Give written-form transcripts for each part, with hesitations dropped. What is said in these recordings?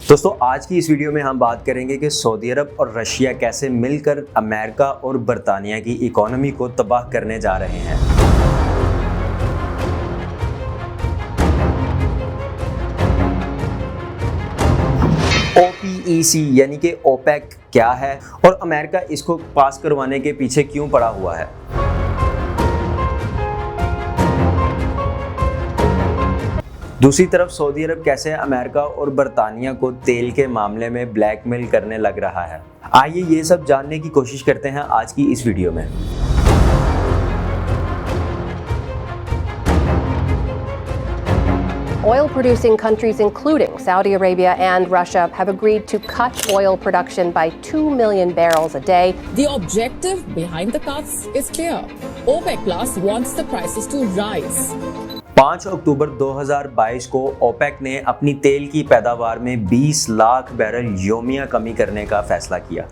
दोस्तों आज की इस वीडियो में हम बात करेंगे कि सऊदी अरब और रशिया कैसे मिलकर अमेरिका और बरतानिया की इकोनॉमी को तबाह करने जा रहे हैं। OPEC यानी कि ओपेक क्या है और अमेरिका इसको पास करवाने के पीछे क्यों पड़ा हुआ है। दूसरी तरफ सऊदी अरब कैसे अमेरिका और बरतानिया को तेल के मामले में ब्लैकमेल करने लग रहा है। आइए ये सब जानने की कोशिश करते हैं आज की इस वीडियो में। Oil-producing countries including Saudi Arabia and Russia have agreed to cut oil production by 2 million barrels a day. The objective behind the cuts is clear. OPEC Plus wants the prices to rise. 5 अक्टूबर 2022 को OPEC ने अपनी तेल की पैदावार में 20 lakh barrel योमिया कमी करने का फैसला किया।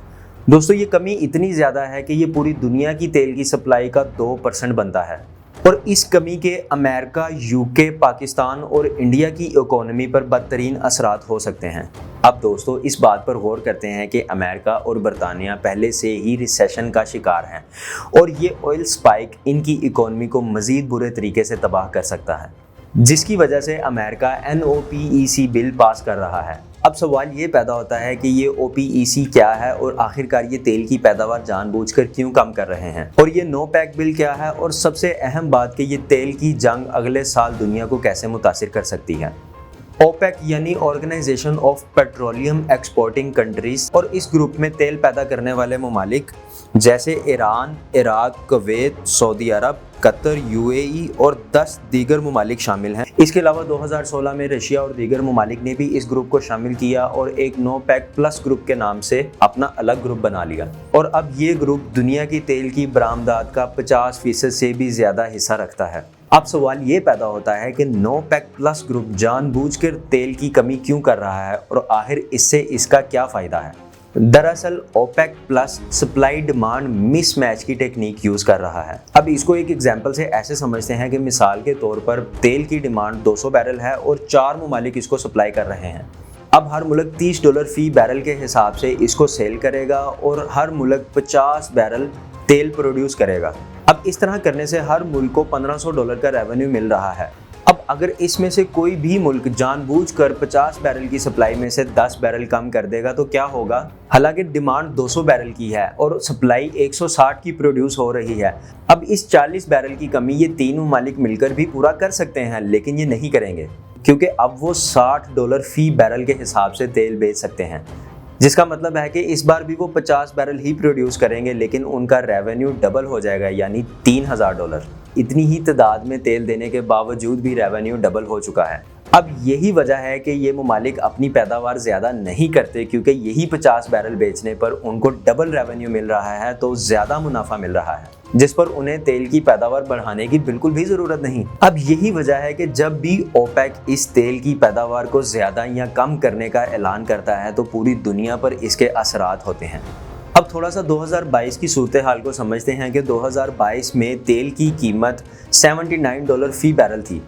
दोस्तों ये कमी इतनी ज़्यादा है कि ये पूरी दुनिया की तेल की सप्लाई का 2% बनता है और इस कमी के अमेरिका, यूके, पाकिस्तान और इंडिया की इकोनॉमी पर बदतरीन असरात हो सकते हैं। अब दोस्तों इस बात पर गौर करते हैं कि अमेरिका और बरतानिया पहले से ही रिसेशन का शिकार हैं और ये ऑयल स्पाइक इनकी इकोनॉमी को मज़ीद बुरे तरीके से तबाह कर सकता है, जिसकी वजह से अमेरिका NOPEC बिल पास कर रहा है। अब सवाल ये पैदा होता है कि ये OPEC क्या है और आखिरकार ये तेल की पैदावार जानबूझकर क्यों कम कर रहे हैं और ये नो पैक बिल क्या है और सबसे अहम बात कि ये तेल की जंग अगले साल दुनिया को कैसे मुतासिर कर सकती है। ओपेक यानी organization of petroleum exporting countries और इस ग्रुप में तेल पैदा करने वाले ममालिक जैसे ईरान, इराक, कुवैत, सऊदी अरब, कतर, UAE और 10 दीगर ममालिक शामिल हैं। इसके अलावा 2016 में रशिया और दीगर ममालिक ने भी इस ग्रुप को शामिल किया और एक नो पैक प्लस ग्रुप के नाम से अपना अलग ग्रुप बना लिया और अब ये ग्रुप दुनिया की तेल की बरामदात का 50% से भी ज़्यादा हिस्सा रखता है। अब सवाल ये पैदा होता है कि नो पैक प्लस ग्रुप जानबूझकर तेल की कमी क्यों कर रहा है और आखिर इससे इसका क्या फ़ायदा है। दरअसल OPEC plus supply demand mismatch की टेक्निक यूज कर रहा है। अब इसको एक एग्जांपल से ऐसे समझते हैं कि मिसाल के तौर पर तेल की डिमांड 200 बैरल है और 4 ममालिक इसको सप्लाई कर रहे हैं। अब हर मुल्क $30 फी बैरल के हिसाब से इसको सेल करेगा और हर मुल्क 50 बैरल तेल प्रोड्यूस करेगा। अब इस तरह करने से हर मुल्क को $1500 का रेवेन्यू मिल रहा है। अब अगर इसमें से कोई भी मुल्क जानबूझकर 50 बैरल की सप्लाई में से 10 बैरल कम कर देगा तो क्या होगा। हालांकि डिमांड 200 बैरल की है और सप्लाई 160 की प्रोड्यूस हो रही है। अब इस 40 बैरल की कमी ये 3 ममालिक मिलकर भी पूरा कर सकते हैं, लेकिन ये नहीं करेंगे क्योंकि अब वो $60 फी बैरल के हिसाब से तेल बेच सकते हैं, जिसका मतलब है कि इस बार भी वो 50 बैरल ही प्रोड्यूस करेंगे लेकिन उनका रेवेन्यू डबल हो जाएगा यानी $3000। इतनी ही तादाद में तेल देने के बावजूद भी रेवेन्यू डबल हो चुका है। अब यही वजह है कि ये ममालिक अपनी पैदावार ज़्यादा नहीं करते क्योंकि यही 50 बैरल बेचने पर उनको डबल रेवेन्यू मिल रहा है तो ज़्यादा मुनाफा मिल रहा है, जिस पर उन्हें तेल की पैदावार बढ़ाने की बिल्कुल भी ज़रूरत नहीं। अब यही वजह है कि जब भी ओपेक इस तेल की पैदावार को ज़्यादा या कम करने का ऐलान करता है तो पूरी दुनिया पर इसके असरात होते हैं। अब थोड़ा सा 2022 की सूरत हाल को समझते हैं कि 2022 में तेल की कीमत $79 फी बैरल थी।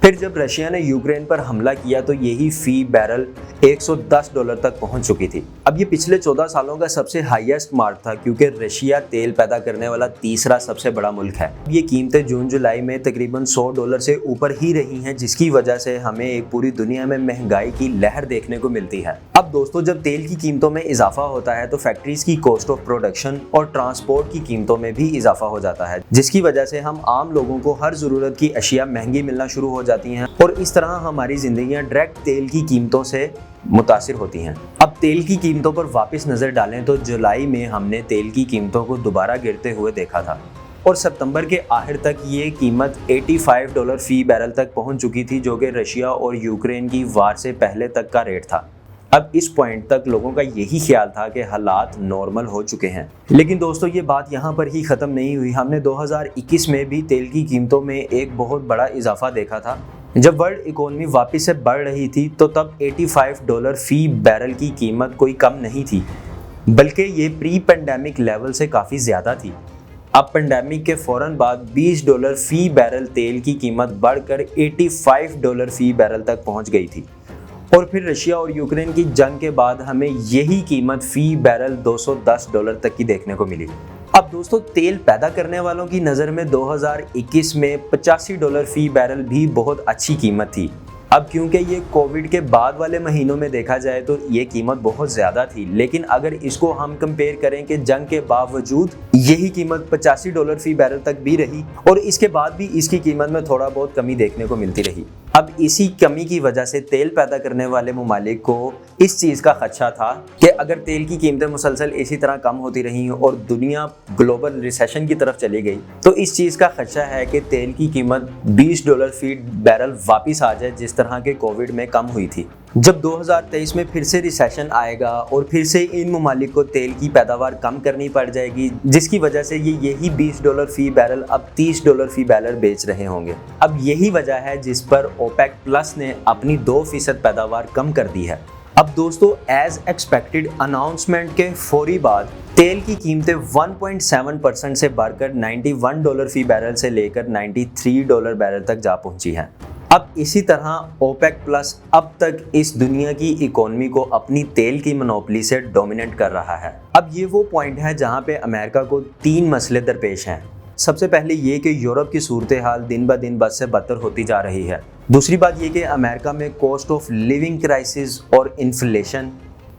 फिर जब रशिया ने यूक्रेन पर हमला किया तो यही फी बैरल $110 तक पहुंच चुकी थी। अब ये पिछले 14 सालों का सबसे हाईएस्ट मार्क था क्योंकि रशिया तेल पैदा करने वाला तीसरा सबसे बड़ा मुल्क है। ये कीमतें जून जुलाई में तकरीबन $100 से ऊपर ही रही हैं, जिसकी वजह से हमें एक पूरी दुनिया में महंगाई की लहर देखने को मिलती है। अब दोस्तों जब तेल की कीमतों में इजाफा होता है तो फैक्ट्रीज की कॉस्ट ऑफ प्रोडक्शन और ट्रांसपोर्ट की कीमतों में भी इजाफा हो जाता है, जिसकी वजह से हम आम लोगों को हर ज़रूरत की अशिया महंगी मिलना शुरू हो जाती हैं और इस तरह हमारी ज़िंदगियां डायरेक्ट तेल की कीमतों से मुतासिर होती हैं। अब तेल की कीमतों पर वापस नज़र डालें तो जुलाई में हमने तेल की कीमतों को दोबारा गिरते हुए देखा था और सितंबर के आखिर तक ये कीमत $85 फी बैरल तक पहुंच चुकी थी, जो कि रशिया और यूक्रेन की वार से पहले तक का रेट था। अब इस पॉइंट तक लोगों का यही ख्याल था कि हालात नॉर्मल हो चुके हैं, लेकिन दोस्तों ये बात यहाँ पर ही ख़त्म नहीं हुई। हमने 2021 में भी तेल की कीमतों में एक बहुत बड़ा इजाफा देखा था। जब वर्ल्ड इकोनॉमी वापस से बढ़ रही थी तो तब $85 फी बैरल की कीमत कोई कम नहीं थी, बल्कि ये प्री पेंडेमिक लेवल से काफ़ी ज़्यादा थी। अब पेंडेमिक के फ़ौरन बाद $20 फी बैरल तेल की कीमत बढ़कर $85 फी बैरल तक पहुँच गई थी और फिर रशिया और यूक्रेन की जंग के बाद हमें यही कीमत फी बैरल $210 तक की देखने को मिली। अब दोस्तों तेल पैदा करने वालों की नज़र में 2021 में $85 फी बैरल भी बहुत अच्छी कीमत थी। अब क्योंकि ये कोविड के बाद वाले महीनों में देखा जाए तो ये कीमत बहुत ज़्यादा थी, लेकिन अगर इसको हम कंपेयर करें कि जंग के बावजूद यही कीमत $85 फी बैरल तक भी रही और इसके बाद भी इसकी कीमत में थोड़ा बहुत कमी देखने को मिलती रही। अब इसी कमी की वजह से तेल पैदा करने वाले ममालिक को इस चीज़ का खदशा था कि अगर तेल की कीमतें मुसलसल इसी तरह कम होती रहीं और दुनिया ग्लोबल रिसेशन की तरफ चली गई तो इस चीज़ का खदशा है कि तेल की कीमत $20 फी बैरल वापस आ जाए जिस तरह के कोविड में कम हुई थी। जब 2023 में फिर से रिसेशन आएगा और फिर से इन ममालिक को तेल की पैदावार कम करनी पड़ जाएगी जिसकी वजह से ये यही $20 फी बैरल अब $30 फी बैरल बेच रहे होंगे। अब यही वजह है जिस पर ओपेक प्लस ने अपनी 2% पैदावार कम कर दी है। अब दोस्तों एज एक्सपेक्टेड अनाउंसमेंट के फौरी बाद तेल की कीमतें 1.7% से बढ़कर $91 फी बैरल से लेकर $93 बैरल तक जा पहुंची हैं। अब इसी तरह ओपेक प्लस अब तक इस दुनिया की इकोनॉमी को अपनी तेल की मोनोपोली से डोमिनेट कर रहा है। अब ये वो पॉइंट है जहां पे अमेरिका को 3 मसले दरपेश हैं। सबसे पहले ये कि यूरोप की सूरत हाल दिन ब दिन बद से बदतर होती जा रही है। दूसरी बात ये कि अमेरिका में कॉस्ट ऑफ लिविंग क्राइसिस और इन्फ्लेशन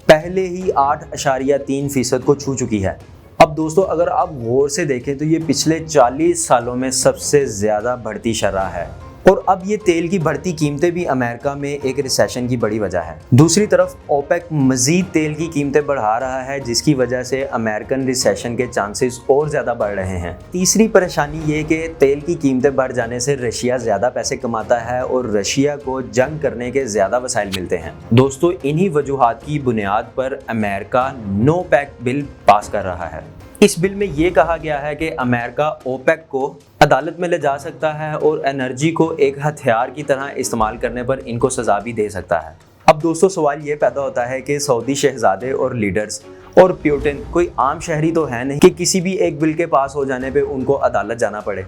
पहले ही 8.3% को छू चुकी है। अब दोस्तों अगर आप गौर से देखें तो ये पिछले 40 सालों में सबसे ज़्यादा बढ़ती शरह है और अब ये तेल की बढ़ती कीमतें भी अमेरिका में एक रिसेशन की बड़ी वजह है। दूसरी तरफ ओपेक मजीद तेल की कीमतें बढ़ा रहा है जिसकी वजह से अमेरिकन रिसेशन के चांसेस और ज़्यादा बढ़ रहे हैं। तीसरी परेशानी ये कि तेल की कीमतें बढ़ जाने से रशिया ज़्यादा पैसे कमाता है और रशिया को जंग करने के ज़्यादा वसाइल मिलते हैं। दोस्तों इन्हीं वजूहात की बुनियाद पर America NOPEC bill pass कर रहा है। इस बिल में ये कहा गया है कि अमेरिका ओपेक को अदालत में ले जा सकता है और एनर्जी को एक हथियार की तरह इस्तेमाल करने पर इनको सज़ा भी दे सकता है। अब दोस्तों सवाल ये पैदा होता है कि सऊदी शहजादे और लीडर्स और प्यूटिन कोई आम शहरी तो है नहीं कि किसी भी एक बिल के पास हो जाने पे उनको अदालत जाना पड़े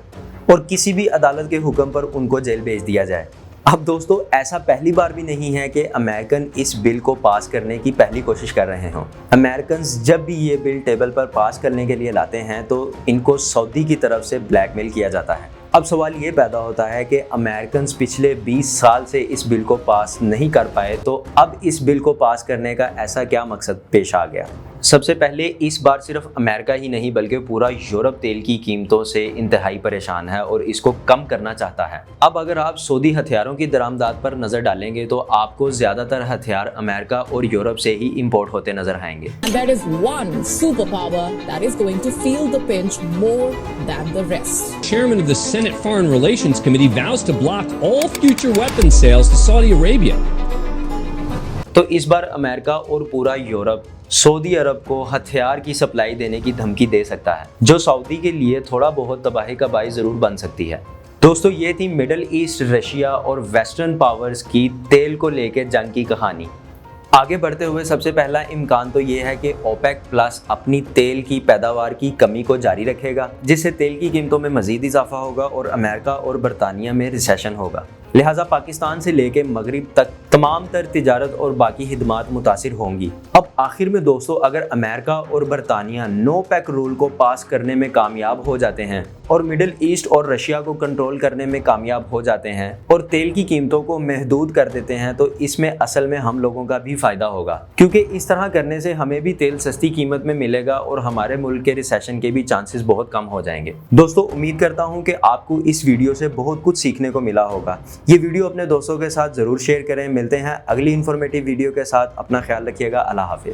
और किसी भी अदालत के हुक्म पर उनको जेल भेज दिया जाए। अब दोस्तों ऐसा पहली बार भी नहीं है कि अमेरिकन इस बिल को पास करने की पहली कोशिश कर रहे हों। अमेरिकन जब भी ये बिल टेबल पर पास करने के लिए लाते हैं तो इनको सऊदी की तरफ से ब्लैकमेल किया जाता है। अब सवाल ये पैदा होता है कि अमेरिकन पिछले 20 साल से इस बिल को पास नहीं कर पाए तो अब इस बिल को पास करने का ऐसा क्या मकसद पेश आ गया। सबसे पहले इस बार सिर्फ अमेरिका ही नहीं बल्कि पूरा यूरोप तेल की कीमतों से इंतहाई परेशान है और इसको कम करना चाहता है। अब अगर आप सऊदी हथियारों की दरामदात पर नजर डालेंगे तो आपको ज्यादातर हथियार अमेरिका और यूरोप से ही इंपोर्ट होते नजर आएंगे। And there is one superpower that is going to feel the pinch more than the rest. Chairman of the Senate Foreign Relations Committee vows to block all future weapons sales to Saudi Arabia. तो इस बार America और पूरा Europe Saudi अरब को हथियार की supply देने की धमकी दे सकता है जो सऊदी के लिए थोड़ा बहुत तबाही का बाइस जरूर बन सकती है। दोस्तों ये थी मिडल ईस्ट रशिया और वेस्टर्न पावर्स की तेल को लेकर जंग की कहानी। आगे बढ़ते हुए सबसे पहला इम्कान तो ये है कि ओपेक प्लस अपनी तेल की पैदावार की कमी को जारी रखेगा जिससे तेल की कीमतों में मजीद इजाफा होगा और अमेरिका और बरतानिया में रिसेशन होगा। लिहाजा पाकिस्तान से लेके मगरिब तक तमाम तर तिजारत और बाकी खिदमात मुतासिर होंगी। अब आखिर में दोस्तों अगर अमेरिका और बरतानिया नो पैक रूल को पास करने में कामयाब हो जाते हैं और मिडिल ईस्ट और रशिया को कंट्रोल करने में कामयाब हो जाते हैं और तेल की कीमतों को महदूद कर देते हैं तो इसमें असल में हम लोगों का भी फायदा होगा क्योंकि इस तरह करने से हमें भी तेल सस्ती कीमत में मिलेगा और हमारे मुल्क के रिसेशन के भी चांसेस बहुत कम हो जाएंगे। दोस्तों उम्मीद करता हूँ कि आपको इस वीडियो से बहुत कुछ सीखने को मिला होगा। ये वीडियो अपने दोस्तों के साथ जरूर शेयर करें। मिलते हैं अगली इंफॉर्मेटिव वीडियो के साथ। अपना ख्याल रखिएगा। अल्लाह हाफिज।